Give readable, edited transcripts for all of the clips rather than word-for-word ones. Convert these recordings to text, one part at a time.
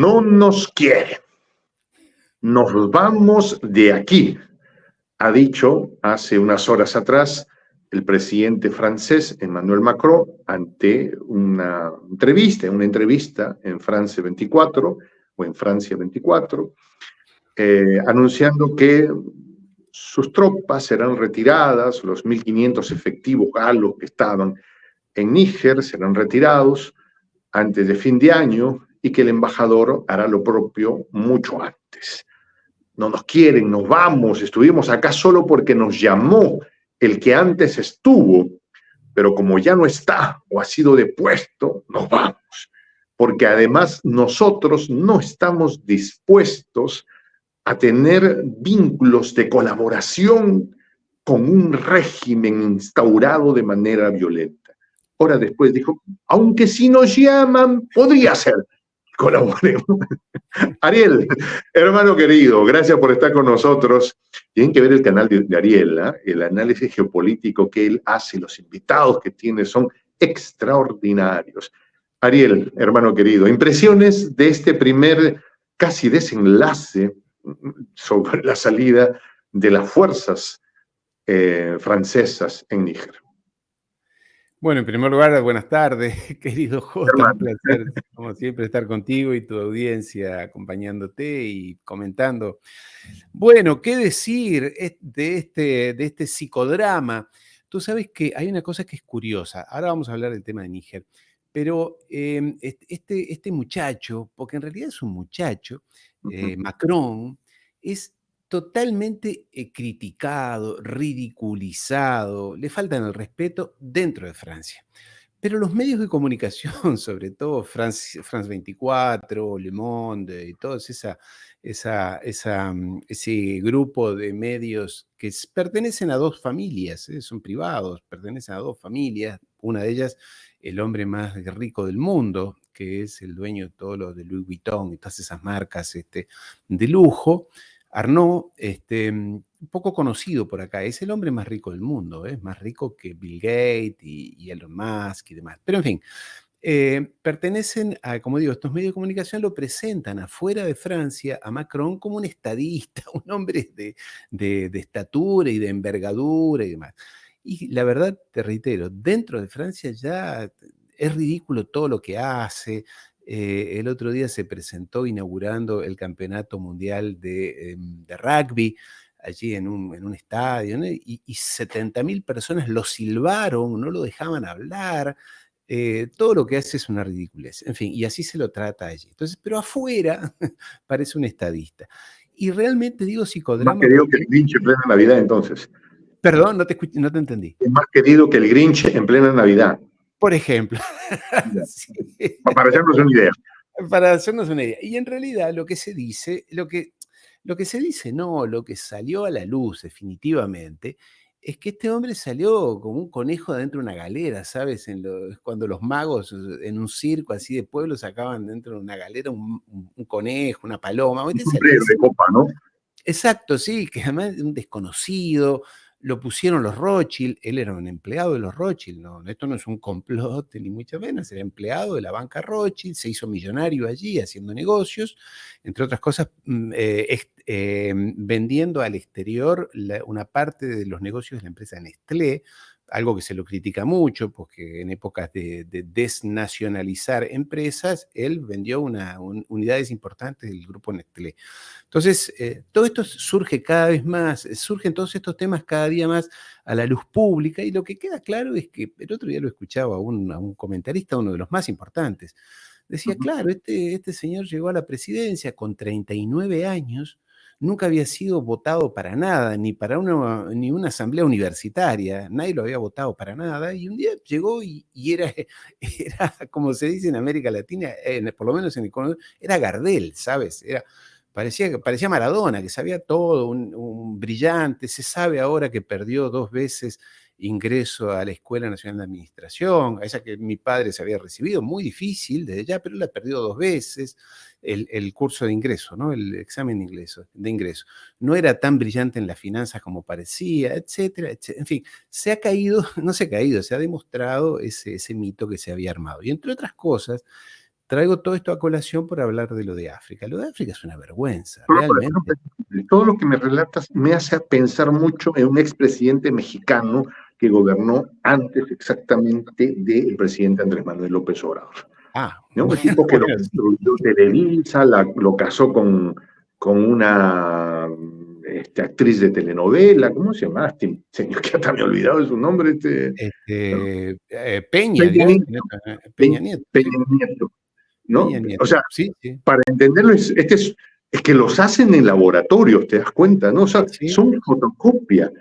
no nos quieren. Nos vamos de aquí, ha dicho hace unas horas atrás el presidente francés Emmanuel Macron ante una entrevista en France 24 o en Francia 24, anunciando que sus tropas serán retiradas, los 1.500 efectivos galos que estaban en Níger serán retirados antes de fin de año y que el embajador hará lo propio mucho antes. No nos quieren, nos vamos, estuvimos acá solo porque nos llamó el que antes estuvo, pero como ya no está o ha sido depuesto, nos vamos. Porque además nosotros no estamos dispuestos a tener vínculos de colaboración con un régimen instaurado de manera violenta. Hora después dijo, aunque si nos llaman, podría ser. Colaboremos. Ariel, hermano querido, gracias por estar con nosotros. Tienen que ver el canal de Ariel, ¿eh? El análisis geopolítico que él hace, los invitados que tiene son extraordinarios. Ariel, hermano querido, impresiones de este primer casi desenlace sobre la salida de las fuerzas francesas en Níger. Bueno, en primer lugar, buenas tardes, querido Jota, un placer, como siempre, estar contigo y tu audiencia acompañándote y comentando. Bueno, ¿qué decir de este psicodrama? Tú sabes que hay una cosa que es curiosa, ahora vamos a hablar del tema de Níger, pero este muchacho, porque en realidad es un muchacho, Macron, es totalmente criticado, ridiculizado, le faltan el respeto dentro de Francia. Pero los medios de comunicación, sobre todo France 24, Le Monde y todo ese grupo de medios que pertenecen a dos familias, son privados, pertenecen a dos familias, una de ellas el hombre más rico del mundo, que es el dueño de todo lo de Louis Vuitton y todas esas marcas de lujo, Arnault, poco conocido por acá, es el hombre más rico del mundo, es más rico que Bill Gates y Elon Musk y demás. Pero en fin, pertenecen a, como digo, estos medios de comunicación lo presentan afuera de Francia a Macron como un estadista, un hombre de estatura y de envergadura y demás. Y la verdad, te reitero, dentro de Francia ya es ridículo todo lo que hace. El otro día se presentó inaugurando el Campeonato Mundial de Rugby allí en un estadio, ¿no? Y 70.000 personas lo silbaron, no lo dejaban hablar. Todo lo que hace es una ridiculez. En fin, y así se lo trata allí. Entonces, pero afuera parece un estadista. Y realmente digo psicodrama. Más querido que el Grinch en plena Navidad, entonces. Perdón, no te entendí. Es más querido que el Grinch en plena Navidad. Por ejemplo. Sí. Para hacernos una idea. Para hacernos una idea. Y en realidad lo que se dice, lo que se dice, no, lo que salió a la luz definitivamente, es que este hombre salió como un conejo dentro de una galera, ¿sabes? Cuando los magos en un circo así de pueblo sacaban dentro de una galera un conejo, una paloma. Un sombrero de copa, ¿no? Exacto, sí, que además un desconocido, lo pusieron los Rothschild, él era un empleado de los Rothschild, no, esto no es un complot ni mucho menos, era empleado de la banca Rothschild, se hizo millonario allí haciendo negocios, entre otras cosas, vendiendo al exterior una parte de los negocios de la empresa Nestlé, algo que se lo critica mucho, porque en épocas de desnacionalizar empresas, él vendió unidades importantes del grupo Nestlé. Entonces, todo esto surge cada vez más, surgen todos estos temas cada día más a la luz pública, y lo que queda claro es que el otro día lo escuchaba a un comentarista, uno de los más importantes, decía, claro, este señor llegó a la presidencia con 39 años, nunca había sido votado para nada, ni ni una asamblea universitaria, nadie lo había votado para nada, y un día llegó y era, como se dice en América Latina, por lo menos en Ecuador, era Gardel, ¿sabes? Parecía Maradona, que sabía todo, un brillante, se sabe ahora que perdió 2 veces ingreso a la Escuela Nacional de Administración, a esa que mi padre se había recibido, muy difícil desde ya, pero la perdió 2 veces, el curso de ingreso, ¿no? El examen de ingreso. No era tan brillante en las finanzas como parecía, etcétera, etcétera. En fin, se ha caído, no se ha caído, se ha demostrado ese mito que se había armado. Y entre otras cosas, traigo todo esto a colación por hablar de lo de África. Lo de África es una vergüenza, Pero, por realmente. ejemplo, todo lo que me relatas me hace pensar mucho en un expresidente mexicano que gobernó antes exactamente del presidente Andrés Manuel López Obrador, Ah, ¿no? bueno, Un tipo que lo bueno, sí. construyó Televisa, lo casó con una actriz de telenovela, ¿cómo se llama? Este señor que hasta me he olvidado de su nombre, Peña, Peña dirás. Nieto, Peña Nieto, sí. Peña Nieto, ¿no? Peña O Nieto, sea, sí, sí. para entenderlo, es que los hacen en laboratorios, te das cuenta, ¿no? O sea, Sí, son fotocopia.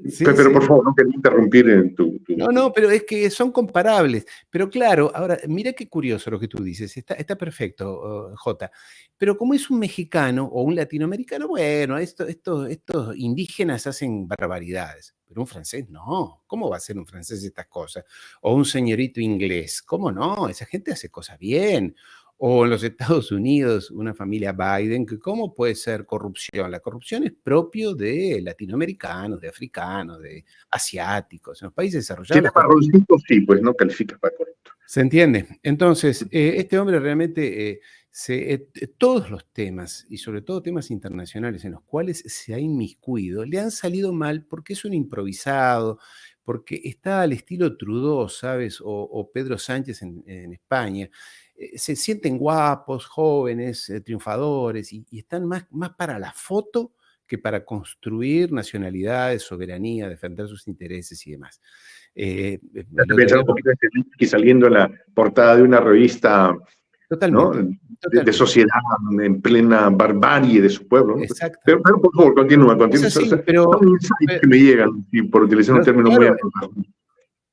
sí, Pero por sí. favor, no quería interrumpir en No, no, pero es que son comparables. Pero claro, ahora, mira qué curioso lo que tú dices. Está perfecto, Jota. Pero como es un mexicano o un latinoamericano, bueno, estos indígenas hacen barbaridades. Pero un francés no. ¿Cómo va a hacer un francés estas cosas? O un señorito inglés. ¿Cómo no? Esa gente hace cosas bien. O en los Estados Unidos, una familia Biden, que ¿cómo puede ser corrupción? La corrupción es propio de latinoamericanos, de africanos, de asiáticos. En los países desarrollados tiene las cosas. marroncito, sí, pues no califica para correcto. ¿Se entiende? Entonces, este hombre realmente, todos los temas, y sobre todo temas internacionales en los cuales se ha inmiscuido, le han salido mal porque es un improvisado, porque está al estilo Trudeau, ¿sabes? O Pedro Sánchez en España. Se sienten guapos, jóvenes, triunfadores, y están más para la foto que para construir nacionalidades, soberanía, defender sus intereses y demás. Me El hace otro pensar día, un poquito en Zelensky saliendo en la portada de una revista, ¿no? totalmente, De totalmente, sociedad en plena barbarie de su pueblo, ¿no? exactamente. Pero, por favor, continúa, Es continúa. así, Son insights que me llegan, y por utilizar un término muy claro, anglosajón.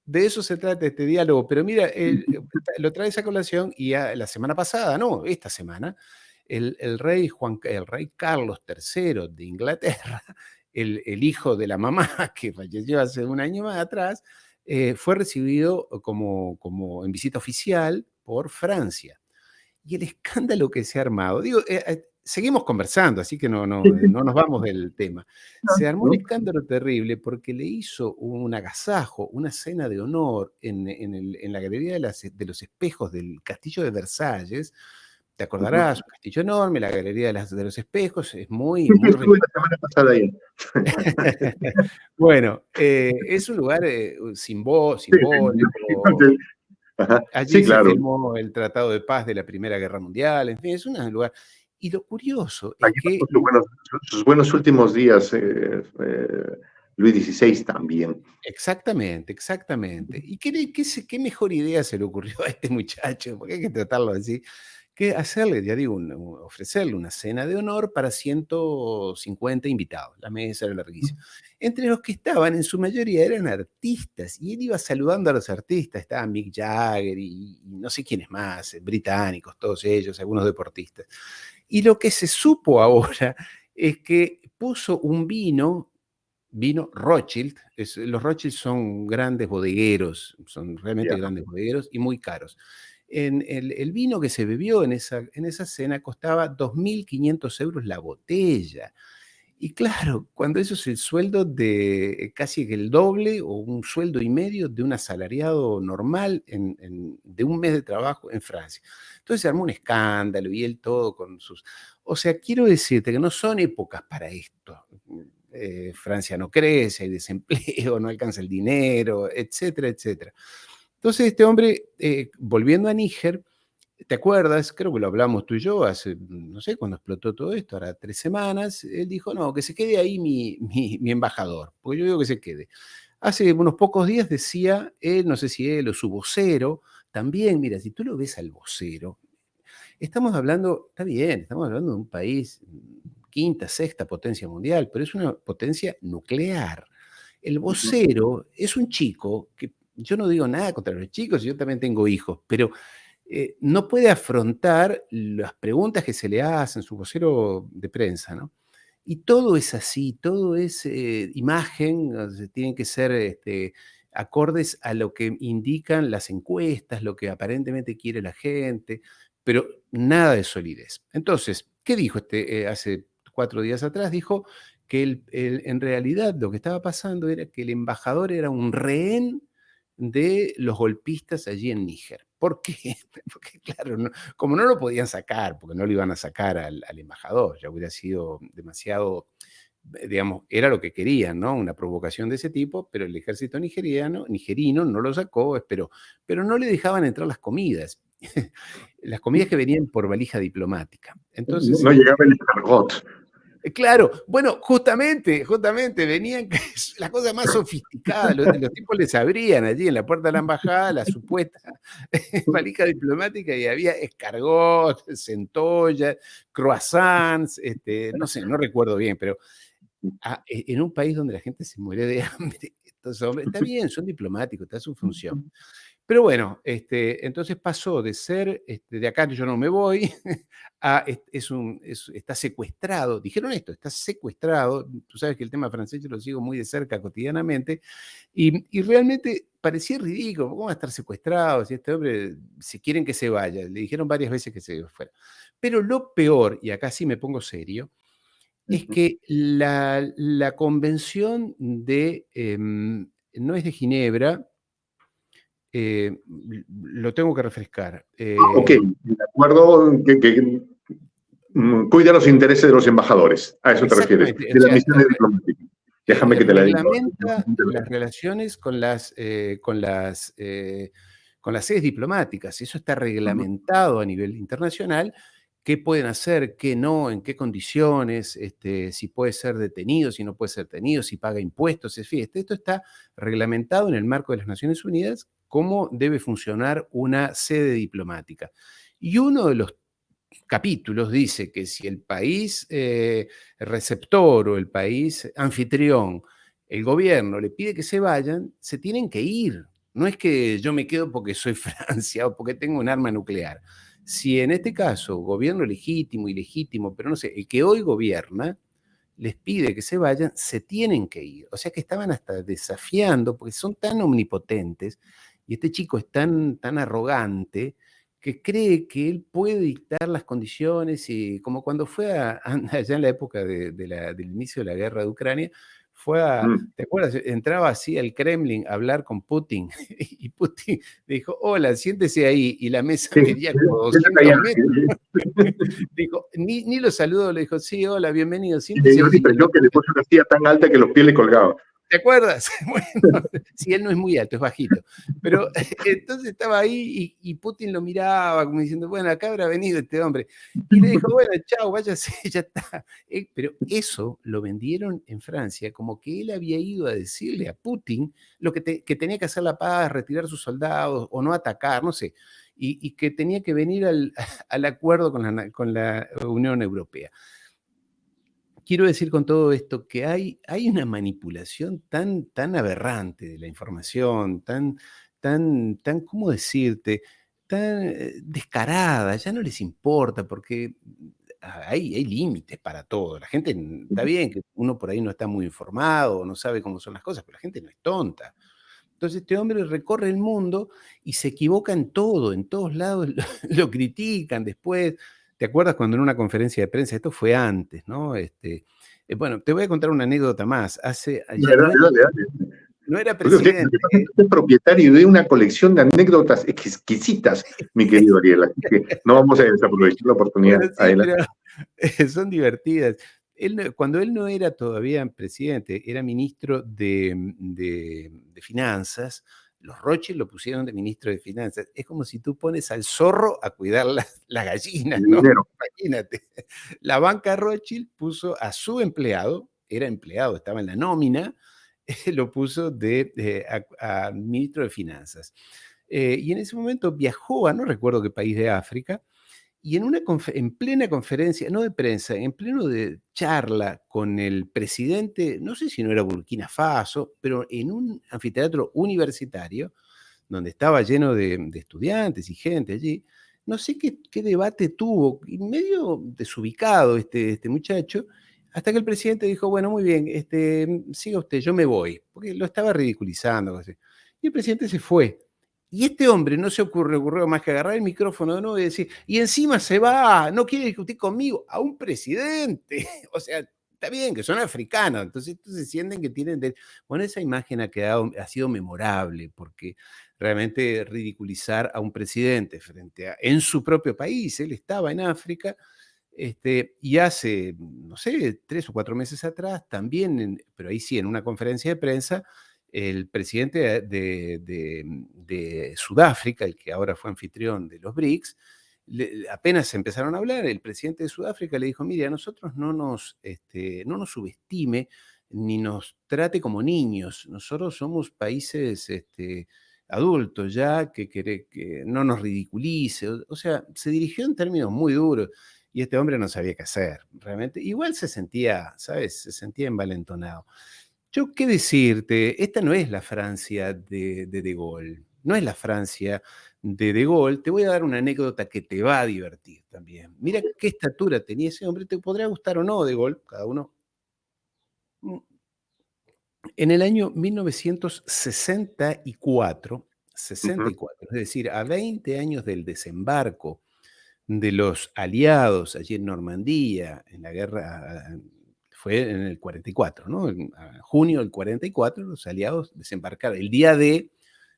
de eso se trata este diálogo. Pero mira, lo traes a colación y la semana pasada, no, esta semana, el rey Carlos III de Inglaterra, el hijo de la mamá que falleció hace un año más atrás, fue recibido como en visita oficial por Francia. Y el escándalo que se ha armado, digo, seguimos conversando, así que no nos vamos del tema. Se armó un ¿No? escándalo terrible porque le hizo un agasajo, una cena de honor en la Galería de los Espejos del Castillo de Versalles. Te acordarás, un castillo enorme, la Galería de los Espejos, es muy, Sí, sí, muy estuve la semana pasada ahí. bueno, es un lugar Sí, sí, simbólico. ajá. Sí, Allí se claro. firmó el Tratado de Paz de la Primera Guerra Mundial, en fin, es un lugar. Y lo curioso es Allí que pasó sus buenos últimos días, Luis XVI también. exactamente, exactamente. ¿Y qué mejor idea se le ocurrió a este muchacho? Porque hay que tratarlo así, que hacerle, ya digo, ofrecerle una cena de honor para 150 invitados. La mesa era larguísima. Entre los que estaban, en su mayoría, eran artistas, y él iba saludando a los artistas. Estaban Mick Jagger y no sé quiénes más, británicos, todos ellos, algunos deportistas. Y lo que se supo ahora es que puso un vino Rothschild. Los Rothschild son grandes bodegueros, son realmente Ya. grandes bodegueros y muy caros. El vino que se bebió en esa cena costaba 2.500 € la botella. Y claro, cuando eso es el sueldo de casi que el doble o un sueldo y medio de un asalariado normal de un mes de trabajo en Francia. Entonces se armó un escándalo y él todo con sus... O sea, quiero decirte que no son épocas para esto. Francia no crece, hay desempleo, no alcanza el dinero, etcétera, etcétera. Entonces este hombre, volviendo a Níger, ¿te acuerdas? Creo que lo hablamos tú y yo hace, no sé, cuando explotó todo esto, ahora 3 semanas. Él dijo, no, que se quede ahí mi embajador, porque yo digo que se quede. Hace unos pocos días decía él, no sé si él o su vocero, también, mira, si tú lo ves al vocero, estamos hablando, está bien, estamos hablando de un país, quinta, sexta potencia mundial, pero es una potencia nuclear. El Ujú. vocero es un chico que yo no digo nada contra los chicos, yo también tengo hijos, pero no puede afrontar las preguntas que se le hacen, su vocero de prensa, ¿no? Y todo es así, todo es imagen, o sea, tienen que ser acordes a lo que indican las encuestas, lo que aparentemente quiere la gente, pero nada de solidez. Entonces, ¿qué dijo hace 4 días atrás? Dijo que en realidad lo que estaba pasando era que el embajador era un rehén de los golpistas allí en Níger. ¿Por qué? Porque, claro, como no lo podían sacar, porque no lo iban a sacar al embajador, ya hubiera sido demasiado, digamos, era lo que querían, ¿no? Una provocación de ese tipo, pero el ejército nigerino no lo sacó, pero no le dejaban entrar las comidas. Las comidas que venían por valija diplomática. No, Entonces, no llegaba el escargot. claro, bueno, justamente venían las cosas más sofisticadas, los tipos les abrían allí en la puerta de la embajada la supuesta valija diplomática y había escargot, centollas, croissants, no sé, no recuerdo bien, pero en un país donde la gente se muere de hambre, estos hombres, está bien, son diplomáticos, está su función. Pero bueno, entonces pasó de ser, de acá yo no me voy, a está secuestrado. Dijeron esto, está secuestrado. Tú sabes que el tema francés yo lo sigo muy de cerca cotidianamente. Y realmente parecía ridículo. ¿Cómo va a estar secuestrado si este hombre, si quieren que se vaya? Le dijeron varias veces que se fuera. Pero lo peor, y acá sí me pongo serio, es que la convención no es de Ginebra, lo tengo que refrescar. Ok, de acuerdo cuida los intereses de los embajadores. A eso te refieres. Exactamente, o De las sea, misiones diplomáticas. Déjame que te la diga. reglamenta las relaciones con las sedes diplomáticas. Eso está reglamentado a nivel internacional. ¿Qué pueden hacer? ¿Qué no? ¿En qué condiciones? Si puede ser detenido, si no puede ser detenido, si paga impuestos. En fin, esto está reglamentado en el marco de las Naciones Unidas, cómo debe funcionar una sede diplomática. Y uno de los capítulos dice que si el país receptor o el país anfitrión, el gobierno le pide que se vayan, se tienen que ir. No es que yo me quedo porque soy Francia o porque tengo un arma nuclear. Si en este caso, gobierno legítimo, ilegítimo, pero no sé, el que hoy gobierna, les pide que se vayan, se tienen que ir. O sea que estaban hasta desafiando, porque son tan omnipotentes, y este chico es tan arrogante, que cree que él puede dictar las condiciones, y como cuando fue allá en la época del inicio de la guerra de Ucrania, ¿te acuerdas? Entraba así al Kremlin a hablar con Putin, y Putin le dijo, hola, siéntese ahí, y la mesa Sí, medía como 200 metros. Dijo, ni lo saludó, le dijo, sí, hola, bienvenido, y le siéntese dio la allí en la impresión que le mesa. puso una silla tan alta que los pies le colgaban. ¿Te acuerdas? Bueno, sí, él no es muy alto, es bajito. Pero entonces estaba ahí y Putin lo miraba como diciendo, bueno, acá habrá venido este hombre. Y le dijo, bueno, chao, váyase, ya está. Pero eso lo vendieron en Francia como que él había ido a decirle a Putin que tenía que hacer la paz, retirar sus soldados o no atacar, no sé. Y que tenía que venir al acuerdo con la Unión Europea. Quiero decir con todo esto que hay una manipulación tan aberrante de la información, ¿cómo decirte? Tan descarada, ya no les importa porque hay límites para todo. La gente, está bien que uno por ahí no está muy informado, no sabe cómo son las cosas, pero la gente no es tonta. Entonces este hombre recorre el mundo y se equivoca en todo, en todos lados lo critican después. ¿Te acuerdas cuando en una conferencia de prensa, esto fue antes, ¿no? Bueno, te voy a contar una anécdota más. Dale, dale, dale. No era Porque lo que pasa es presidente. que usted es propietario de una colección de anécdotas exquisitas, mi querido Ariel. Así que no vamos a desaprovechar la oportunidad. Bueno, sí, Adelante. pero son divertidas. Cuando él no era todavía presidente, era ministro de Finanzas. Los Rothschild lo pusieron de ministro de Finanzas. Es como si tú pones al zorro a cuidar las gallinas, El ¿no? dinero. Imagínate. La banca Rothschild puso a su empleado, era empleado, estaba en la nómina, lo puso a ministro de Finanzas. Y en ese momento viajó a no recuerdo qué país de África, y en plena conferencia, no de prensa, en pleno de charla con el presidente, no sé si no era Burkina Faso, pero en un anfiteatro universitario, donde estaba lleno de estudiantes y gente allí, no sé qué debate tuvo, y medio desubicado este muchacho, hasta que el presidente dijo, bueno, muy bien, siga usted, yo me voy, porque lo estaba ridiculizando. Así. Y el presidente se fue. Y este hombre no se ocurrió más que agarrar el micrófono de nuevo y decir, y encima se va, no quiere discutir conmigo, a un presidente. O sea, está bien, que son africanos, entonces estos se sienten que tienen... Bueno, esa imagen ha sido memorable, porque realmente ridiculizar a un presidente en su propio país, él estaba en África, y hace, no sé, 3 o 4 meses atrás, también, pero ahí sí, en una conferencia de prensa, el presidente de Sudáfrica, el que ahora fue anfitrión de los BRICS, apenas empezaron a hablar, el presidente de Sudáfrica le dijo, mire, a nosotros no nos subestime ni nos trate como niños, nosotros somos países adultos ya, que no nos ridiculice, o sea, se dirigió en términos muy duros. Y este hombre no sabía qué hacer, realmente. Igual se sentía, ¿sabes? Se sentía envalentonado. Yo, ¿qué decirte? Esta no es la Francia de Gaulle. No es la Francia de Gaulle. Te voy a dar una anécdota que te va a divertir también. Mira qué estatura tenía ese hombre. Te podrá gustar o no De Gaulle, cada uno. En el año 1964, es decir, a 20 años del desembarco de los aliados allí en Normandía, en la guerra, fue en el 44, ¿no? En junio del 44, los aliados desembarcaron. El día de,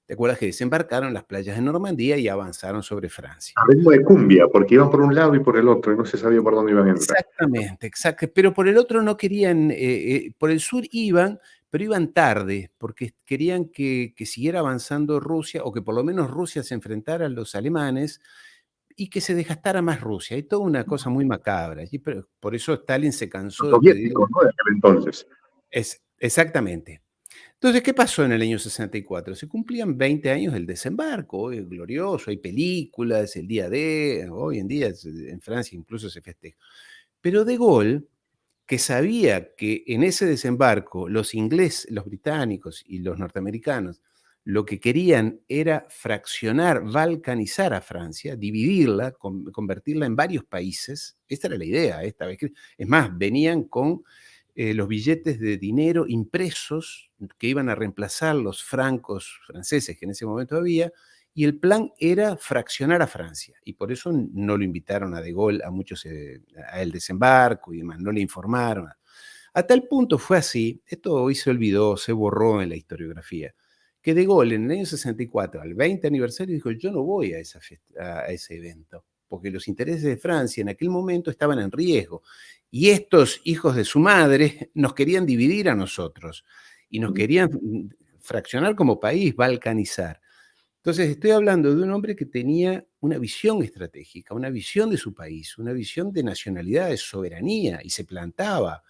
¿te acuerdas que desembarcaron en las playas de Normandía y avanzaron sobre Francia? A ritmo de cumbia, porque iban por un lado y por el otro, y no se sabía por dónde iban a entrar. Exactamente, exacto. Pero por el otro no querían, por el sur iban, pero iban tarde, porque querían que siguiera avanzando Rusia, o que por lo menos Rusia se enfrentara a los alemanes, y que se desgastara más Rusia. Hay toda una cosa muy macabra. Y por eso Stalin se cansó de pedir... Soviéticos, ¿no? De aquel entonces. Exactamente. Entonces, ¿qué pasó en el año 64? Se cumplían 20 años del desembarco, glorioso, hay películas, el día de, hoy en día en Francia incluso se festeja. Pero De Gaulle, que sabía que en ese desembarco los ingleses, los británicos y los norteamericanos lo que querían era fraccionar, balcanizar a Francia, dividirla, convertirla en varios países. Esta era la idea esta vez. Es más, venían con los billetes de dinero impresos que iban a reemplazar los francos franceses que en ese momento había, y el plan era fraccionar a Francia, y por eso no lo invitaron a De Gaulle a muchos, al desembarco y demás, no le informaron. A tal punto fue así, esto hoy se olvidó, se borró en la historiografía, que De Gaulle en el año 64, al 20 aniversario, dijo, yo no voy a ese evento, porque los intereses de Francia en aquel momento estaban en riesgo, y estos hijos de su madre nos querían dividir a nosotros, y nos querían fraccionar como país, balcanizar. Entonces, estoy hablando de un hombre que tenía una visión estratégica, una visión de su país, una visión de nacionalidad, de soberanía, y se plantaba.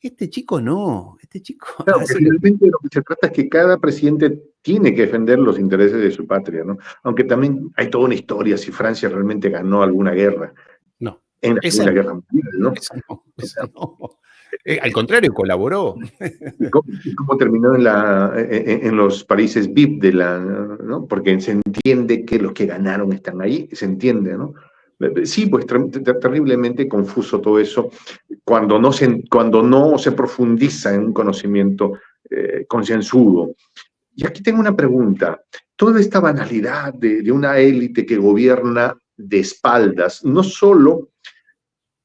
Este chico no, este chico Claro, que hace lo que... finalmente de lo que se trata es que cada presidente tiene que defender los intereses de su patria, ¿no? Aunque también hay toda una historia si Francia realmente ganó alguna guerra, No, en la esa Segunda no, Guerra Mundial, ¿no? esa no, O sea, esa no. Al contrario, colaboró. y cómo terminó en los países VIP ¿no? Porque se entiende que los que ganaron están ahí, se entiende, ¿no? Sí, pues terriblemente confuso todo eso cuando no se profundiza en un conocimiento concienzudo. Y aquí tengo una pregunta. Toda esta banalidad de una élite que gobierna de espaldas, no solo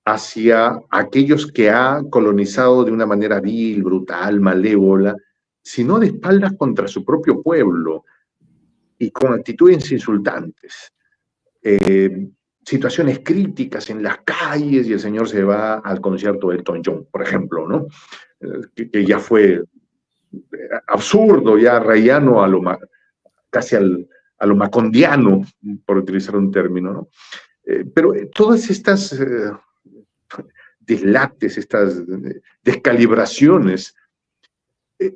hacia aquellos que ha colonizado de una manera vil, brutal, malévola, sino de espaldas contra su propio pueblo y con actitudes insultantes. Eh, Situaciones críticas en las calles y el señor se va al concierto de Elton John, por ejemplo, ¿no? Que ya fue absurdo, ya rayano casi a lo macondiano, por utilizar un término, ¿no? Pero todas estas deslates, estas descalibraciones,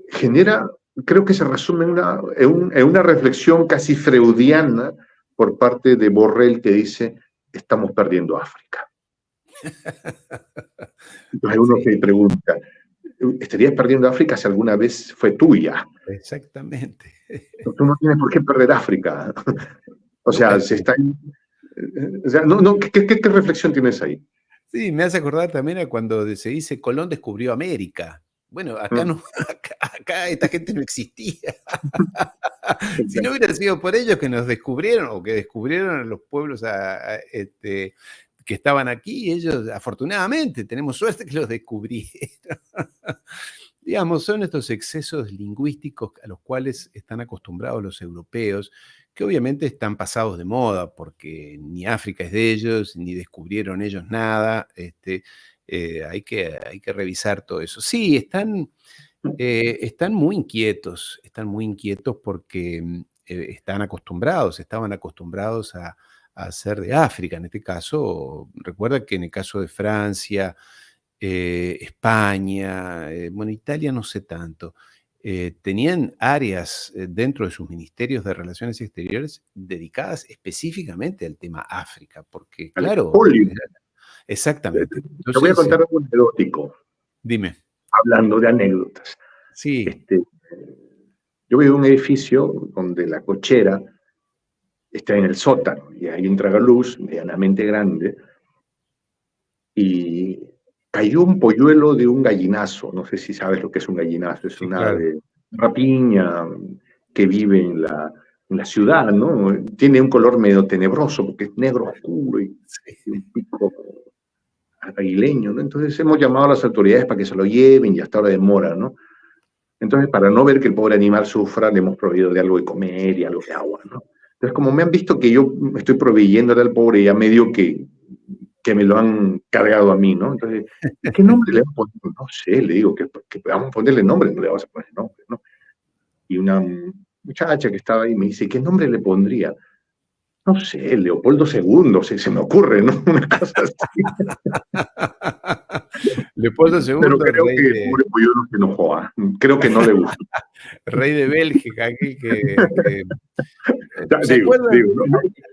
genera, creo que se resume en una reflexión casi freudiana por parte de Borrell que dice, estamos perdiendo África. Entonces uno Sí, se pregunta, ¿estarías perdiendo África si alguna vez fue tuya? exactamente. Tú no tienes por qué perder África. O No, sea, ¿qué reflexión tienes ahí? sí, me hace acordar también a cuando se dice Colón descubrió América. Bueno, acá Mm. no, acá esta gente no existía. Si no hubiera sido por ellos que nos descubrieron o que descubrieron a los pueblos que que estaban aquí, ellos, afortunadamente, tenemos suerte que los descubrieron. Digamos, son estos excesos lingüísticos a los cuales están acostumbrados los europeos, que obviamente están pasados de moda, porque ni África es de ellos, ni descubrieron ellos nada. Hay que revisar todo eso. Sí, están muy inquietos porque estaban acostumbrados a ser de África. En este caso, recuerda que en el caso de Francia, España, bueno, Italia no sé tanto, tenían áreas dentro de sus ministerios de Relaciones Exteriores dedicadas específicamente al tema África, porque al claro, expolio. exactamente. Te voy a Entonces, contar algo anecdótico, dime, hablando de anécdotas. sí, Yo vivo en un edificio donde la cochera está en el sótano y ahí entra la luz medianamente grande y cayó un polluelo de un gallinazo. No sé si sabes lo que es un gallinazo, es sí, una claro, ave rapiña que vive en la ciudad, ¿no? Tiene un color medio tenebroso porque es negro oscuro y sí. un pico aguileño, ¿no? Entonces hemos llamado a las autoridades para que se lo lleven y hasta ahora demora, ¿no? Entonces, para no ver que el pobre animal sufra, le hemos proveído de algo de comer y algo de agua, ¿no? Entonces, como me han visto que yo estoy proveyéndole al pobre, ya medio que me lo han cargado a mí, ¿no? Entonces, ¿y qué nombre le vamos a poner? No sé, le digo, que vamos a ponerle nombre, no le vamos a poner nombre, ¿no? Y una muchacha que estaba ahí me dice, ¿qué nombre le pondría? No sé, Leopoldo II, se me ocurre, ¿no? Una cosa así. Leopoldo Pero II, creo que el pobre pollo se enojó, ¿ah? Creo que no le gustó. rey de Bélgica, aquel que Ya, ¿se digo, acuerdan?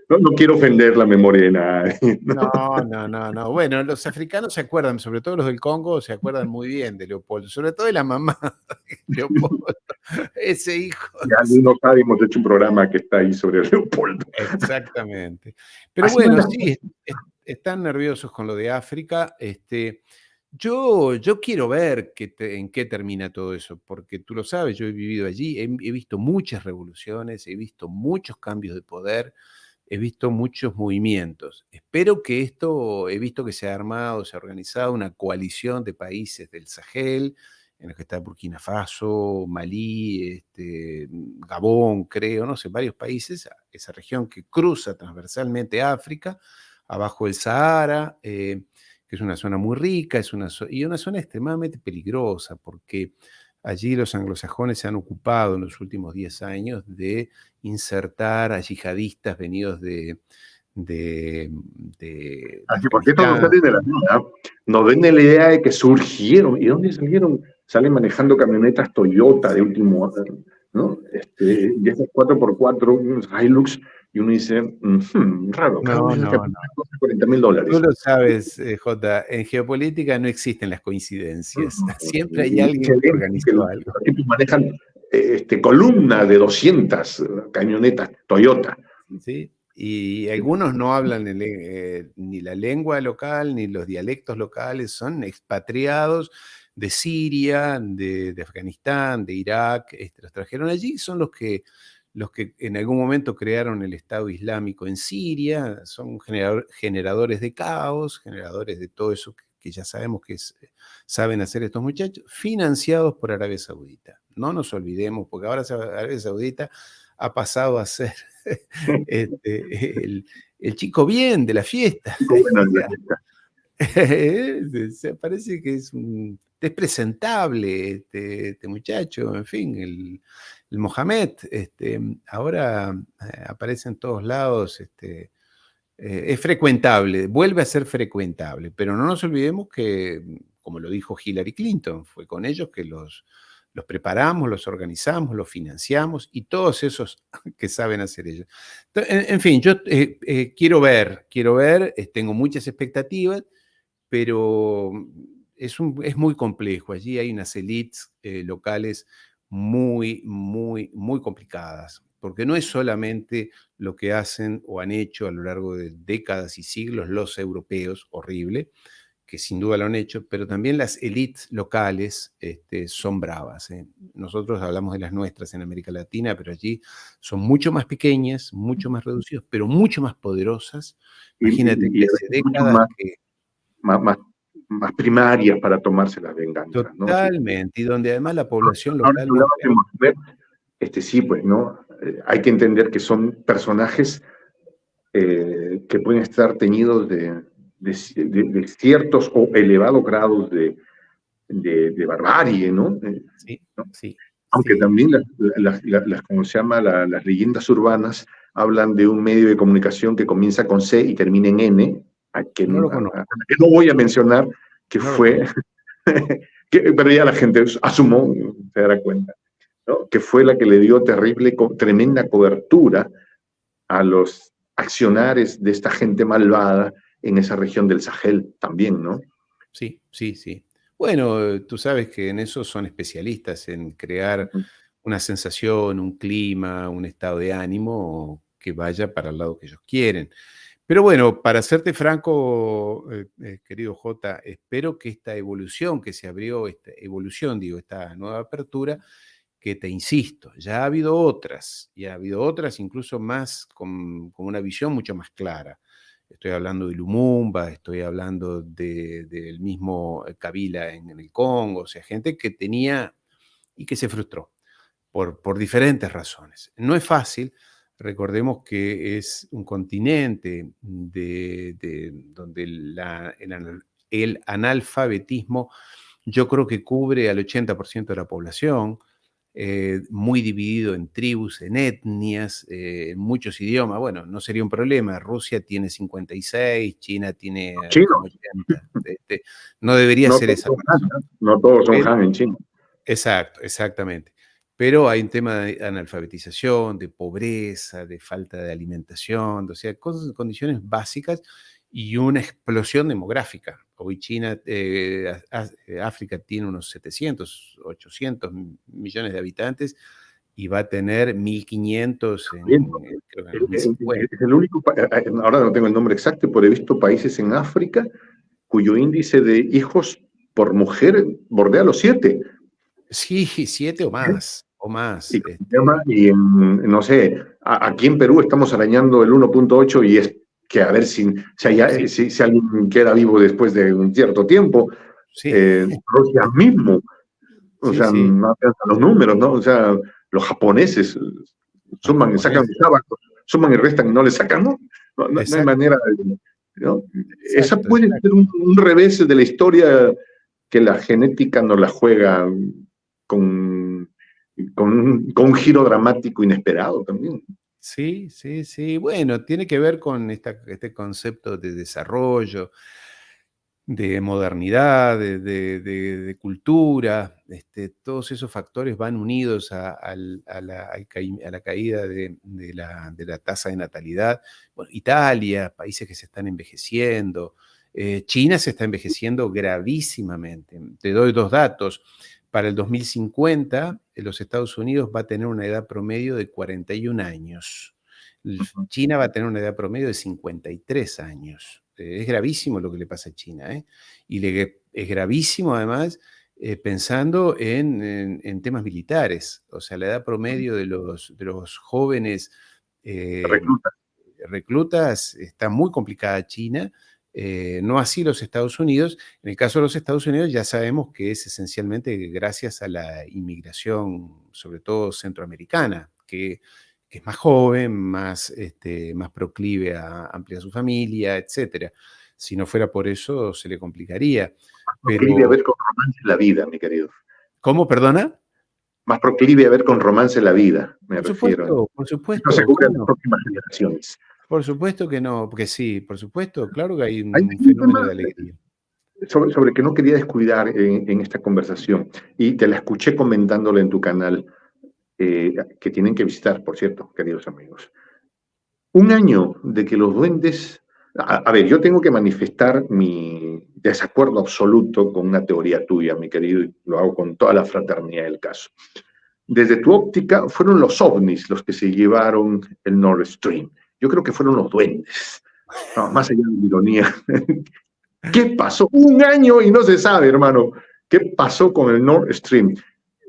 no quiero ofender la memoria de nadie, ¿no? No, no, no, no. Bueno, los africanos se acuerdan, sobre todo los del Congo, se acuerdan muy bien de Leopoldo, sobre todo de la mamá de Leopoldo, ese hijo. Ya alguien no sabe, hemos hecho un programa que está ahí sobre Leopoldo. Exactamente. Pero Así van bueno, las sí, cosas. están nerviosos con lo de África. Yo quiero ver en qué termina todo eso, porque tú lo sabes, yo he vivido allí, he visto muchas revoluciones, he visto muchos cambios de poder, he visto muchos movimientos. Espero que he visto que se ha armado, se ha organizado una coalición de países del Sahel, en los que está Burkina Faso, Malí, Gabón, creo, no sé, varios países, esa región que cruza transversalmente África, abajo del Sahara, que es una zona muy rica, y una zona extremadamente peligrosa, porque allí los anglosajones se han ocupado en los últimos 10 años de insertar a yihadistas venidos de Así, porque esto no Afganistán. sale de la nada. Nos venden la idea de que surgieron. ¿Y dónde salieron? Salen manejando camionetas Toyota de último, ¿no? Y esas 4x4, unos Hilux, y uno dice, raro, cada uno No, dice que no, no. $40.000. Tú lo sabes, Jota, en geopolítica no existen las coincidencias. Siempre hay Y se alguien que ven que organizó los algo. tipos manejan columna de 200 camionetas Toyota. ¿Sí? Y algunos no hablan ni la lengua local, ni los dialectos locales, son expatriados de Siria, de Afganistán, de Irak, los trajeron allí, son los que en algún momento crearon el Estado Islámico en Siria, son generadores de caos, generadores de todo eso que ya sabemos saben hacer estos muchachos, financiados por Arabia Saudita. No nos olvidemos, porque ahora Arabia Saudita ha pasado a ser el chico bien de la fiesta. Bueno, Se parece que es presentable este muchacho, en fin, el Mohamed, ahora aparece en todos lados, es frecuentable, vuelve a ser frecuentable, pero no nos olvidemos que, como lo dijo Hillary Clinton, fue con ellos que los preparamos, los organizamos, los financiamos y todos esos que saben hacer ellos. En fin, yo quiero ver, tengo muchas expectativas, pero es muy complejo. Allí hay unas élites locales muy, muy, muy complicadas, porque no es solamente lo que hacen o han hecho a lo largo de décadas y siglos los europeos, horrible, que sin duda lo han hecho, pero también las élites locales son bravas. Nosotros hablamos de las nuestras en América Latina, pero allí son mucho más pequeñas, mucho más reducidas, pero mucho más poderosas. Imagínate y que a hace veces mucho décadas que... más primarias para tomarse las venganzas, ¿no? Sí. Totalmente, y donde además la población Ahora que local... hablabas de Mohamed, sí, pues, ¿no? Hay que entender que son personajes que pueden estar teñidos de ciertos o elevados grados de barbarie, ¿no? Sí, ¿No? sí, Aunque sí, también sí. ¿cómo se llama? Las leyendas urbanas hablan de un medio de comunicación que comienza con C y termina en N, No lo a conozco, que no voy a mencionar, que no lo fue, conozco. pero ya la gente asumo, se dará cuenta, ¿no? Que fue la que le dio tremenda cobertura a los accionares de esta gente malvada en esa región del Sahel también, ¿no? Sí, sí, sí. Bueno, tú sabes que en eso son especialistas, en crear una sensación, un clima, un estado de ánimo que vaya para el lado que ellos quieren. Pero bueno, para serte franco, querido Jota, espero que esta evolución que se abrió, esta evolución, digo, esta nueva apertura, que te insisto, ya ha habido otras, y ha habido otras incluso más con una visión mucho más clara. Estoy hablando de Lumumba, estoy hablando del mismo Kabila en el Congo, o sea, gente que tenía y que se frustró por diferentes razones. No es fácil, recordemos que es un continente donde el analfabetismo yo creo que cubre al 80% de la población, muy dividido en tribus, en etnias, en muchos idiomas. Bueno, no sería un problema. Rusia tiene 56, China tiene como Chinos, 80. No debería no ser todos esa son Han, razón. ¿no? No todos son Pero, Han en China. exacto, exactamente. Pero hay un tema de analfabetización, de pobreza, de falta de alimentación, o sea, condiciones básicas y una explosión demográfica. Hoy China, África tiene unos 700, 800 millones de habitantes y va a tener 1.500 Bien, creo que en 2050. es el único, ahora no tengo el nombre exacto, pero he visto países en África cuyo índice de hijos por mujer bordea los 7. Sí, 7 o más, o más. Y, no sé, aquí en Perú estamos arañando el 1.8 y es que a ver Sí, si alguien queda vivo después de un cierto tiempo. sí, Rusia mismo, o sí, sea, sí, no alcanzan los números, ¿no? O sea, los japoneses los suman y sacan japoneses. los sábados, suman y restan y no le sacan, ¿no? No hay Exacto, manera ¿no? Esa exacto, puede ser exacto. un revés de la historia que la genética nos la juega con, con un giro dramático inesperado también. Sí, sí, sí. Bueno, tiene que ver con este concepto de desarrollo, de modernidad, de cultura. Todos esos factores van unidos a la caída de la tasa de natalidad. Bueno, Italia, países que se están envejeciendo. China se está envejeciendo gravísimamente. Te doy dos datos. Para el 2050, los Estados Unidos va a tener una edad promedio de 41 años. China va a tener una edad promedio de 53 años. Es gravísimo lo que le pasa a China, ¿eh? Es gravísimo además pensando en temas militares. O sea, la edad promedio de los jóvenes eh, Recluta. reclutas está muy complicada China, no así los Estados Unidos. En el caso de los Estados Unidos ya sabemos que es esencialmente gracias a la inmigración, sobre todo centroamericana, que es más joven, más proclive a ampliar su familia, etcétera. Si no fuera por eso, se le complicaría. Proclive a Pero, ver con romance la vida, mi querido. ¿cómo, perdona? Más proclive a ver con romance la vida, me refiero. Por Esto supuesto, asegura a ¿cómo las no? próximas generaciones. Por supuesto que no, porque sí, por supuesto, claro que hay Hay un un fenómeno tema de alegría. sobre que no quería descuidar en esta conversación y te la escuché comentándole en tu canal, que tienen que visitar, por cierto, queridos amigos. Un año de que los duendes... A ver, yo tengo que manifestar mi desacuerdo absoluto con una teoría tuya, mi querido, y lo hago con toda la fraternidad del caso. Desde tu óptica, fueron los ovnis los que se llevaron el Nord Stream. Yo creo que fueron los duendes. No, más allá de la ironía. ¿Qué pasó? Un año y no se sabe, hermano. ¿Qué pasó con el Nord Stream?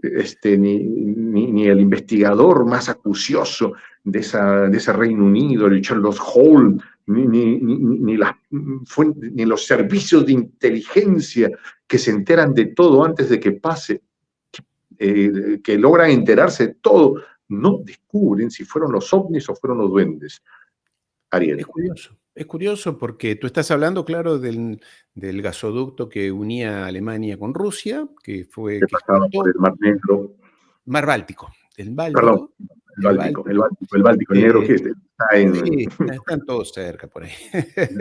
Ni el investigador más acucioso de ese Reino Unido, el Sherlock Holmes, ni los servicios de inteligencia que se enteran de todo antes de que pase, que logran enterarse de todo, no descubren si fueron los ovnis o fueron los duendes. Ariel. Es curioso porque tú estás hablando, claro, del gasoducto que unía a Alemania con Rusia, que pasaba por el Mar Negro. Mar Báltico. El Báltico, el negro que está Sí, están todos cerca por ahí.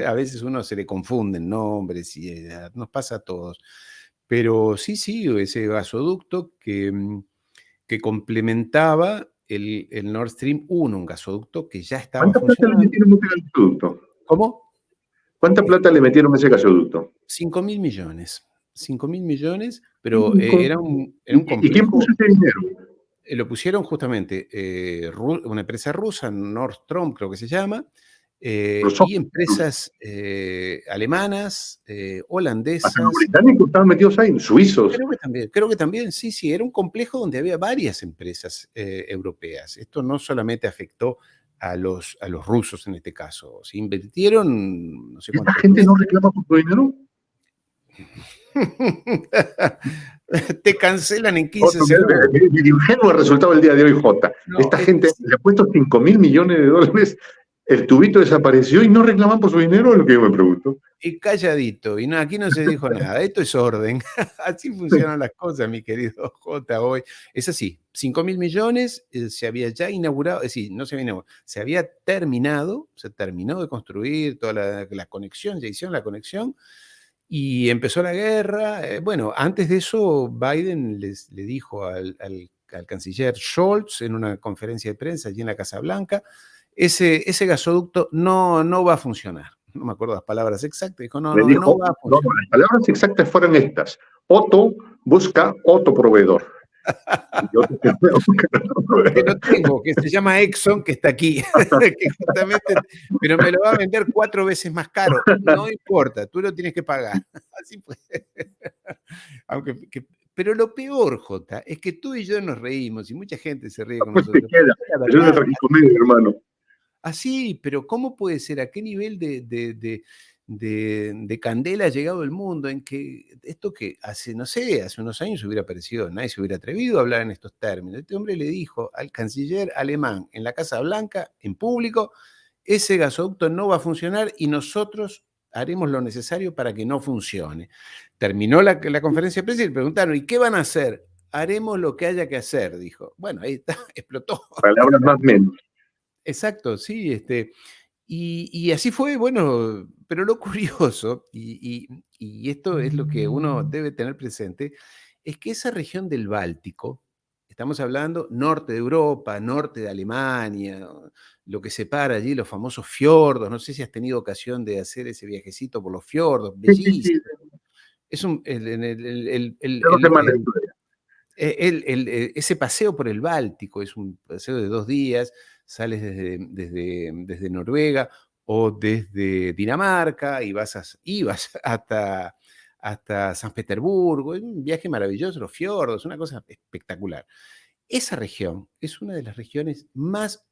A veces uno se le confunden nombres y nos pasa a todos. Pero sí, ese gasoducto que complementaba el Nord Stream 1, un gasoducto que ya estaba funcionando. ¿Cuánta plata le metieron a ese gasoducto? ¿Cómo? ¿Cuánta plata le metieron a ese gasoducto? 5.000 millones. 5.000 millones, pero era un complejo. ¿Y quién puso ese dinero? Lo pusieron justamente una empresa rusa, Nordstrom creo que se llama, y empresas alemanas, holandesas. ¿Hasta los británicos estaban metidos ahí? ¿Suizos? Creo que también, sí, era un complejo donde había varias empresas europeas. Esto no solamente afectó a los rusos en este caso, se invirtieron, no sé cuánto. ¿Esta gente no reclama por su dinero? Te cancelan en 15 segundos. Mi ingenuo resultado el día de hoy, Jota. Esta gente le ha puesto 5.000 millones de dólares, el tubito desapareció y no reclaman por su dinero, es lo que yo me pregunto. Y calladito, y no, aquí no se dijo nada, esto es orden. Así funcionan las cosas, mi querido Jota, hoy. Es así, 5.000 millones se había ya inaugurado, es decir, no se había inaugurado, se había terminado, se terminó de construir toda la conexión, ya hicieron la conexión, y empezó la guerra. Bueno, antes de eso, Biden le dijo al canciller Scholz en una conferencia de prensa allí en la Casa Blanca, ese gasoducto no va a funcionar. No me acuerdo las palabras exactas. Dijo, no va a funcionar. Las palabras exactas fueron estas. Otto busca otro proveedor. Que no tengo, que se llama Exxon, que está aquí, que justamente, pero me lo va a vender 4 veces más caro. No importa, tú lo tienes que pagar. Así fue. Pero lo peor, Jota, es que tú y yo nos reímos y mucha gente se ríe con nosotros. Es una tragicomedia, hermano. Así, pero ¿cómo puede ser? ¿A qué nivel de candela ha llegado el mundo en que esto que hace unos años hubiera parecido, nadie se hubiera atrevido a hablar en estos términos? Este hombre le dijo al canciller alemán en la Casa Blanca, en público, ese gasoducto no va a funcionar y nosotros haremos lo necesario para que no funcione. Terminó la conferencia de prensa y le preguntaron, ¿y qué van a hacer? Haremos lo que haya que hacer, dijo. Bueno, ahí está, explotó. Palabras más menos. Exacto, sí, y así fue, bueno, pero lo curioso, y esto es lo que uno debe tener presente, es que esa región del Báltico, estamos hablando norte de Europa, norte de Alemania, lo que separa allí los famosos fiordos, no sé si has tenido ocasión de hacer ese viajecito por los fiordos, bellísimo. Es ese paseo por el Báltico es un paseo de 2 días, sales desde Noruega o desde Dinamarca y ibas hasta San Petersburgo. Es un viaje maravilloso, los fiordos, una cosa espectacular. Esa región es una de las regiones más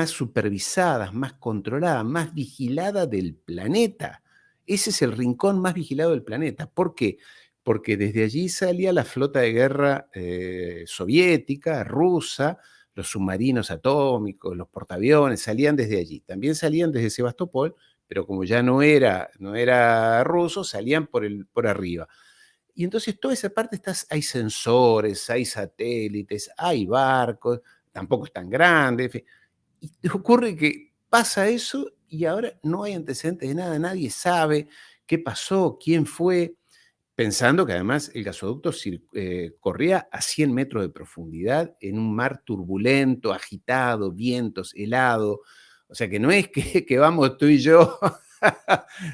supervisadas, más controladas, más vigilada del planeta. Ese es el rincón más vigilado del planeta. ¿Por qué? Porque desde allí salía la flota de guerra soviética, rusa, los submarinos atómicos, los portaaviones, salían desde allí. También salían desde Sebastopol, pero como ya no era ruso, salían por arriba. Y entonces toda esa parte hay sensores, hay satélites, hay barcos, tampoco es tan grande. En fin. Y ocurre que pasa eso y ahora no hay antecedentes de nada, nadie sabe qué pasó, quién fue, pensando que además el gasoducto corría a 100 metros de profundidad en un mar turbulento, agitado, vientos, helado. O sea que no es que vamos tú y yo,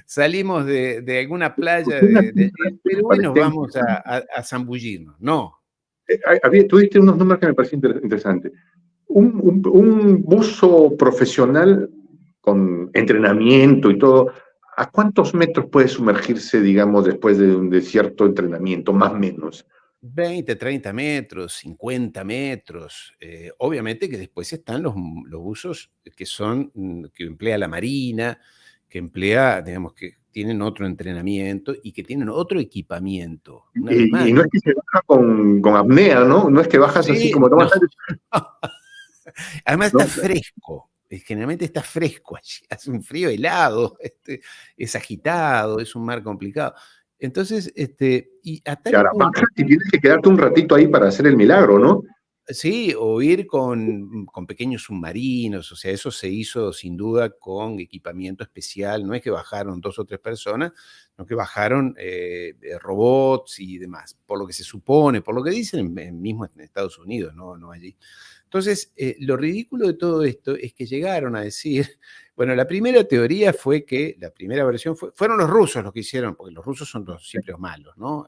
salimos de alguna playa de Perú y nos vamos a zambullirnos. No. Tuviste unos números que me parecieron interesantes. Un buzo profesional con entrenamiento y todo, ¿A cuántos metros puede sumergirse, digamos, después de cierto entrenamiento, más o menos? 20, 30 metros, 50 metros. Obviamente que después están los usos que son, que emplea la Marina, que emplea, digamos, que tienen otro entrenamiento y que tienen otro equipamiento. Una vez más. Y no es que se baja con apnea, ¿no? No es que bajas así Sí, como no. tomas aire, Además está ¿no? fresco. Generalmente está fresco allí, hace un frío helado, es agitado, es un mar complicado. Entonces, y a Y tal ahora punto. bajas y tienes que quedarte un ratito ahí para hacer el milagro, ¿no? Sí, o ir con pequeños submarinos, o sea, eso se hizo sin duda con equipamiento especial, no es que bajaron 2 o 3 personas, sino que bajaron robots y demás, por lo que se supone, por lo que dicen mismo en Estados Unidos, no allí. Entonces, lo ridículo de todo esto es que llegaron a decir, bueno, la primera teoría fue que, la primera versión fueron los rusos los que hicieron, porque los rusos son siempre los malos, ¿no?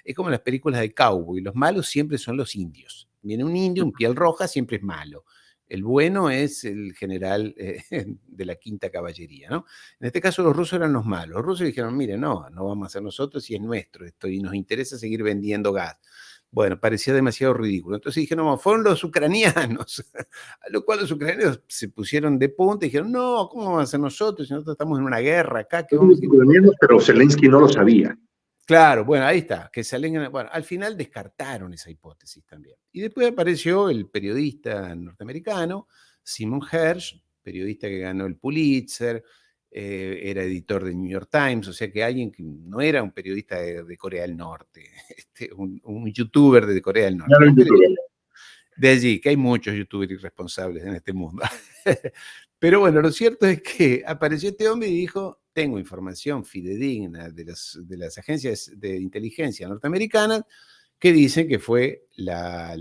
Es como las películas de cowboy, los malos siempre son los indios. Viene un indio, un piel roja, siempre es malo. El bueno es el general de la Quinta Caballería, ¿no? En este caso los rusos eran los malos. Los rusos dijeron, mire, no vamos a ser nosotros y es nuestro esto y nos interesa seguir vendiendo gas. Bueno, parecía demasiado ridículo. Entonces dijeron, no, fueron los ucranianos. A lo cual los ucranianos se pusieron de punta y dijeron, no, ¿cómo vamos a ser nosotros si nosotros estamos en una guerra acá? ¿Qué vamos a ir? Pero Zelensky no lo sabía. Claro, bueno, ahí está, que salen, bueno, al final descartaron esa hipótesis también. Y después apareció el periodista norteamericano, Simon Hersh, periodista que ganó el Pulitzer, era editor de New York Times, o sea que alguien que no era un periodista de Corea del Norte, un youtuber de Corea del Norte, Ya lo era un entiendo. periodista de allí, que hay muchos youtubers irresponsables en este mundo. Pero bueno, lo cierto es que apareció este hombre y dijo, tengo información fidedigna de las agencias de inteligencia norteamericanas que dicen que fue la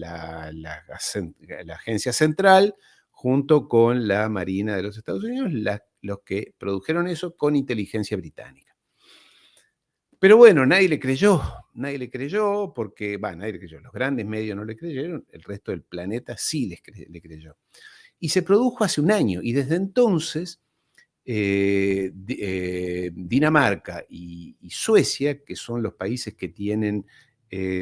agencia central junto con la Marina de los Estados Unidos los que produjeron eso con inteligencia británica. Pero bueno, nadie le creyó porque, nadie le creyó, los grandes medios no le creyeron, el resto del planeta sí le creyó. Y se produjo hace un año y desde entonces Dinamarca y Suecia, que son los países que tienen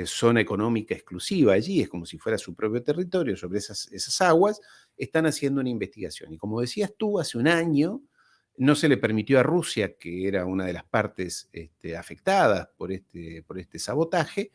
zona económica exclusiva allí, es como si fuera su propio territorio sobre esas aguas, están haciendo una investigación. Y como decías tú, hace un año no se le permitió a Rusia, que era una de las partes afectadas por este sabotaje,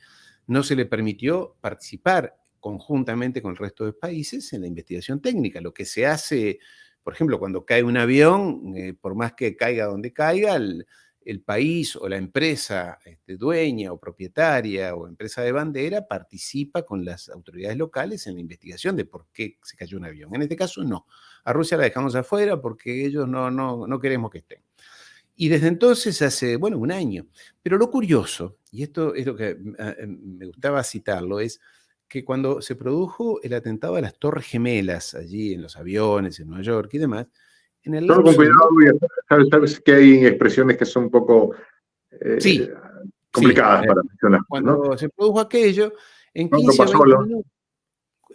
no se le permitió participar conjuntamente con el resto de países en la investigación técnica. Lo que se hace, por ejemplo, cuando cae un avión, por más que caiga donde caiga, el país o la empresa dueña o propietaria o empresa de bandera participa con las autoridades locales en la investigación de por qué se cayó un avión. En este caso, no. A Rusia la dejamos afuera porque ellos no queremos que estén. Y desde entonces hace, bueno, un año. Pero lo curioso, y esto es lo que me gustaba citarlo, es que cuando se produjo el atentado a las Torres Gemelas, allí en los aviones, en Nueva York y demás, en el Solo con lapso de... cuidado, sabes que hay expresiones que son un poco Sí, sí. complicadas para mencionar, ¿no? Cuando se produjo aquello, en No, no 15 o pasó, 20 ¿no? minutos,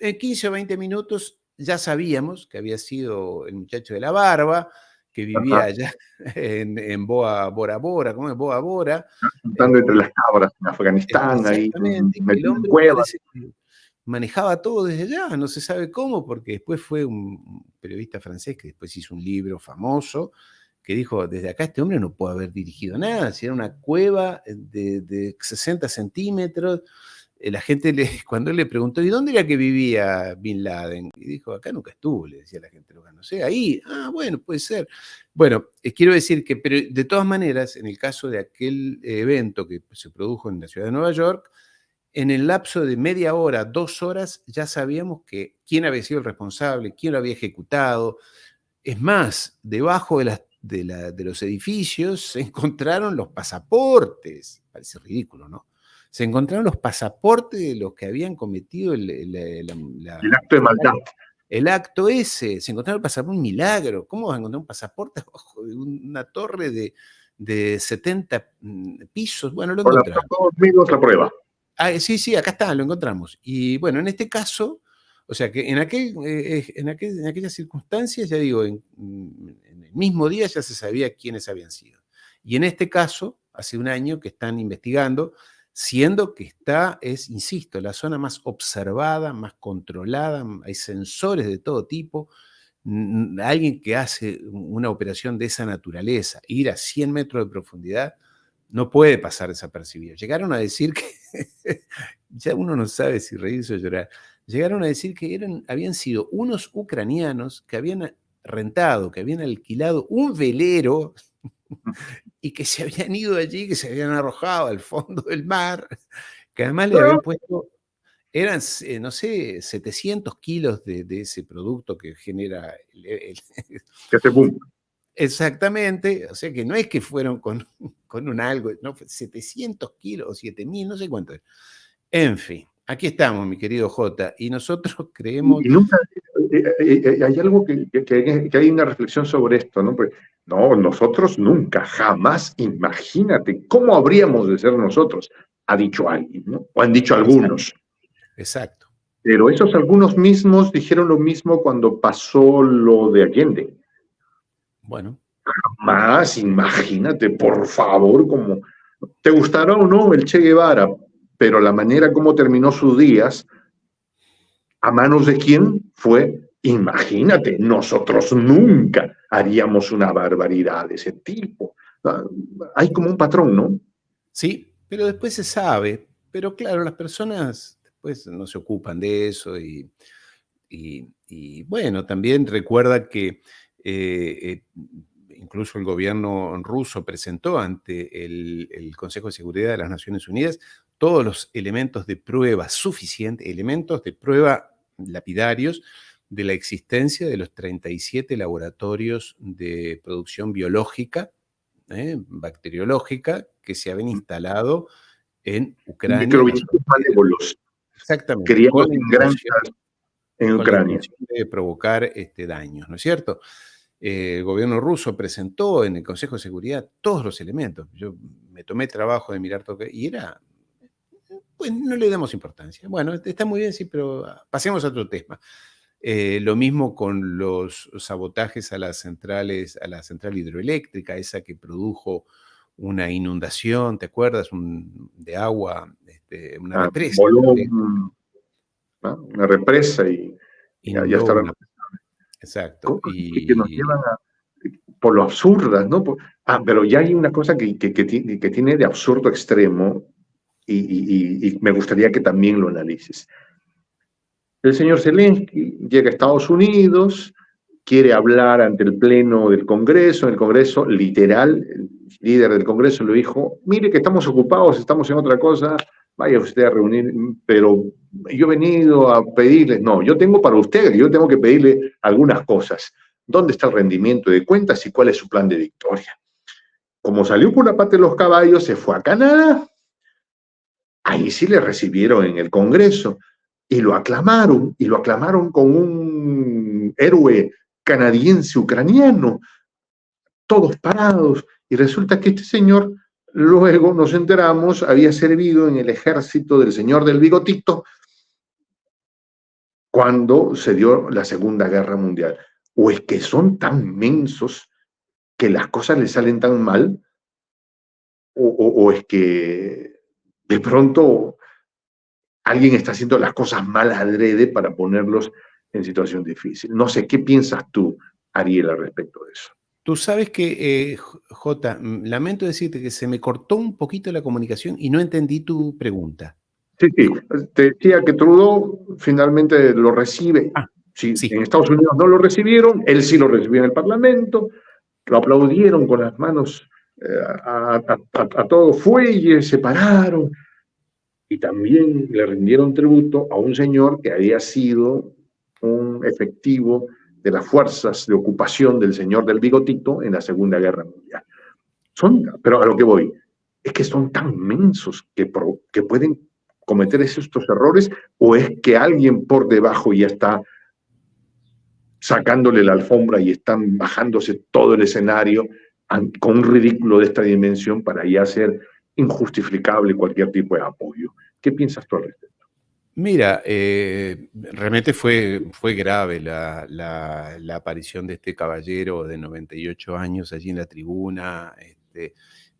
en 15 o 20 minutos ya sabíamos que había sido el muchacho de la barba, que vivía Ajá. allá en Bora Bora, ¿cómo es? Bora Bora. Estando entre las cabras en Afganistán, ahí Exactamente, que el metido en hombre cuevas. parece que manejaba todo desde allá, no se sabe cómo, porque después fue un periodista francés que después hizo un libro famoso que dijo, desde acá este hombre no puede haber dirigido nada, si era una cueva de 60 centímetros, la gente cuando él le preguntó, ¿y dónde era que vivía Bin Laden? Y dijo, acá nunca estuvo, le decía la gente local, no sé, ahí, bueno, puede ser. Bueno, quiero decir que, pero de todas maneras, en el caso de aquel evento que se produjo en la ciudad de Nueva York, en el lapso de media hora, 2 horas, ya sabíamos quién había sido el responsable, quién lo había ejecutado. Es más, debajo de los edificios se encontraron los pasaportes. Parece ridículo, ¿no? Se encontraron los pasaportes de los que habían cometido El acto de maldad. el acto ese. Se encontraron el pasaporte, un milagro. ¿Cómo vas a encontrar un pasaporte abajo de una torre de 70 pisos? Bueno, lo Con encontraron. todos amigos la prueba. Sí, acá está, lo encontramos. Y bueno, en este caso, O sea que en aquellas circunstancias, ya digo, en el mismo día ya se sabía quiénes habían sido. Y en este caso, hace un año que están investigando, siendo que insisto, la zona más observada, más controlada, hay sensores de todo tipo. Alguien que hace una operación de esa naturaleza, ir a 100 metros de profundidad, no puede pasar desapercibido. Llegaron a decir que, ya uno no sabe si reírse o llorar, llegaron a decir que habían sido unos ucranianos que habían rentado, que habían alquilado un velero y que se habían ido allí, que se habían arrojado al fondo del mar, que además le habían puesto, eran, no sé, 700 kilos de ese producto que genera Que hace boom. exactamente, o sea que no es que fueron con un algo, no, 700 kilos o 7.000, no sé cuánto es. En fin, aquí estamos, mi querido Jota, y nosotros creemos... Y nunca, hay algo que hay una reflexión sobre esto, ¿no? Pues, no, nosotros nunca, jamás, imagínate, ¿cómo habríamos de ser nosotros? Ha dicho alguien, ¿no? O han dicho algunos. Exacto. Pero esos algunos mismos dijeron lo mismo cuando pasó lo de Allende. Bueno. Jamás, imagínate, por favor, como te gustará o no el Che Guevara, pero la manera como terminó sus días, ¿a manos de quién fue? Imagínate, nosotros nunca haríamos una barbaridad de ese tipo. Hay como un patrón, ¿no? Sí, pero después se sabe. Pero claro, las personas después no se ocupan de eso y bueno, también recuerda que incluso el gobierno ruso presentó ante el Consejo de Seguridad de las Naciones Unidas todos los elementos de prueba suficientes, elementos de prueba lapidarios de la existencia de los 37 laboratorios de producción biológica, bacteriológica, que se habían instalado en Ucrania. Microbichitos malévolos. Exactamente. Criados en granjas en con Ucrania. la intención de provocar daños, ¿no es cierto? El gobierno ruso presentó en el Consejo de Seguridad todos los elementos. Yo me tomé trabajo de mirar todo, y era, pues no le damos importancia. Bueno, está muy bien, sí, pero pasemos a otro tema. Lo mismo con los sabotajes a la central hidroeléctrica, esa que produjo una inundación, ¿te acuerdas? De agua, una represa. Voló una represa y ya está. Exacto. Que nos llevan por lo absurdas, ¿no? Pero ya hay una cosa que tiene de absurdo extremo y me gustaría que también lo analices. El señor Zelensky llega a Estados Unidos, quiere hablar ante el Pleno del Congreso. En el Congreso, literal, el líder del Congreso le dijo, mire que estamos ocupados, estamos en otra cosa, vaya usted a reunir, pero yo he venido a pedirles, no, yo tengo para usted, yo tengo que pedirle algunas cosas. ¿Dónde está el rendimiento de cuentas y cuál es su plan de victoria? Como salió por la parte de los caballos, se fue a Canadá, ahí sí le recibieron en el Congreso y lo aclamaron como un héroe canadiense ucraniano, todos parados, y resulta que este señor, luego nos enteramos, había servido en el ejército del señor del bigotito cuando se dio la Segunda Guerra Mundial. ¿O es que son tan mensos que las cosas les salen tan mal? ¿O es que de pronto alguien está haciendo las cosas mal adrede para ponerlos en situación difícil? No sé, ¿qué piensas tú, Ariel, al respecto de eso? Tú sabes que, Jota, lamento decirte que se me cortó un poquito la comunicación y no entendí tu pregunta. Sí, te decía que Trudeau finalmente lo recibe. Sí, sí. En Estados Unidos no lo recibieron, él sí lo recibió en el Parlamento, lo aplaudieron con las manos a todo fuelle, se pararon y también le rindieron tributo a un señor que había sido un efectivo de las fuerzas de ocupación del señor del bigotito en la Segunda Guerra Mundial. Pero a lo que voy, es que son tan mensos que pueden cometer estos errores, o es que alguien por debajo ya está sacándole la alfombra y están bajándose todo el escenario con un ridículo de esta dimensión para ya hacer injustificable cualquier tipo de apoyo. ¿Qué piensas tú al respecto? Mira, realmente fue grave la aparición de este caballero de 98 años allí en la tribuna,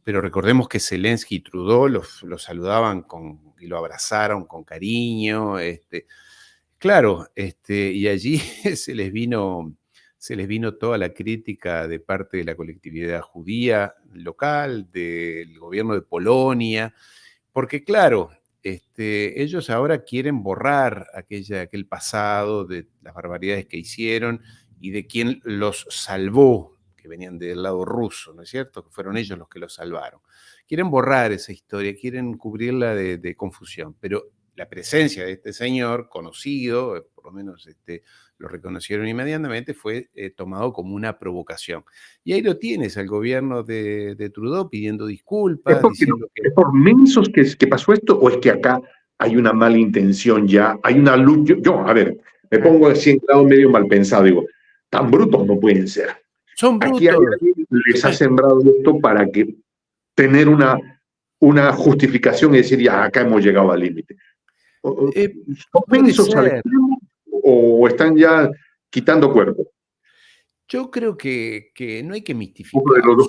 pero recordemos que Zelensky y Trudeau lo saludaban y lo abrazaron con cariño, claro, y allí se les vino toda la crítica de parte de la colectividad judía local, del gobierno de Polonia, porque claro, ellos ahora quieren borrar aquel pasado de las barbaridades que hicieron y de quién los salvó, que venían del lado ruso, ¿no es cierto? Que fueron ellos los que los salvaron. Quieren borrar esa historia, quieren cubrirla de confusión, pero la presencia de este señor conocido, por lo menos lo reconocieron inmediatamente, fue tomado como una provocación. Y ahí lo tienes al gobierno de Trudeau pidiendo ¿Es disculpas, porque diciendo que es por mensos que pasó esto o es que acá hay una mala intención ya? Hay una luz. A ver, me pongo de 100 grados medio mal pensado, digo, tan brutos no pueden ser. son Aquí hay brutos. alguien que les ha sembrado esto para que tener una justificación y decir, ya, acá hemos llegado al límite. ¿Son Puede mensos al ser. extremo o están ya quitando cuerpo? Yo creo que no hay que Uno de mistificar. los dos.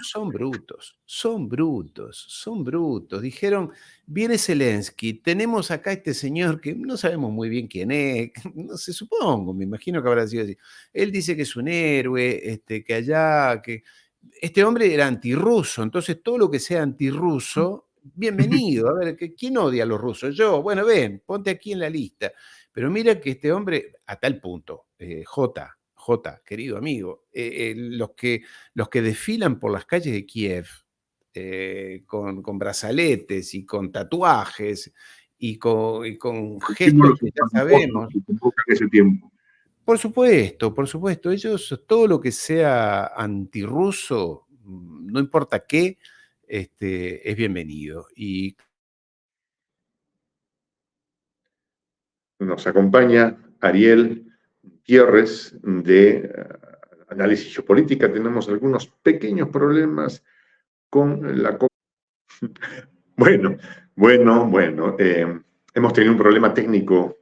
Son brutos, son brutos, son brutos. Dijeron, viene Zelensky, tenemos acá este señor que no sabemos muy bien quién es, no sé, supongo, me imagino que habrá sido así. Él dice que es un héroe, que allá, que este hombre era antirruso, entonces todo lo que sea antirruso, bienvenido. A ver, ¿quién odia a los rusos? Yo, bueno, ven, ponte aquí en la lista. Pero mira que este hombre, a tal punto, querido amigo, los que desfilan por las calles de Kiev con brazaletes y con tatuajes y con gestos Símbolos que ya espantosos sabemos. que convocan ese tiempo. Por supuesto, ellos, todo lo que sea antirruso, no importa qué, es bienvenido. Y Nos acompaña Ariel Gutiérrez de Análisis Geopolítica. Tenemos algunos pequeños problemas con la... Bueno, bueno. Hemos tenido un problema técnico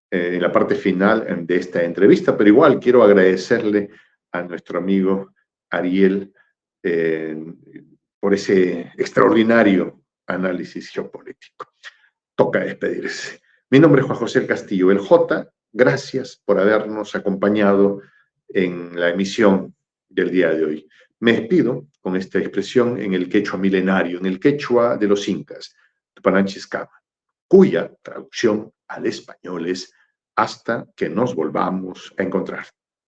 en la parte final de esta entrevista, pero igual quiero agradecerle a nuestro amigo Ariel por ese extraordinario análisis geopolítico. Toca despedirse. Mi nombre es Juan José Castillo, el J. Gracias por habernos acompañado en la emisión del día de hoy. Me despido con esta expresión en el quechua milenario, en el quechua de los incas, Tupananchis-Cama, cuya traducción al español es hasta que nos volvamos a encontrar.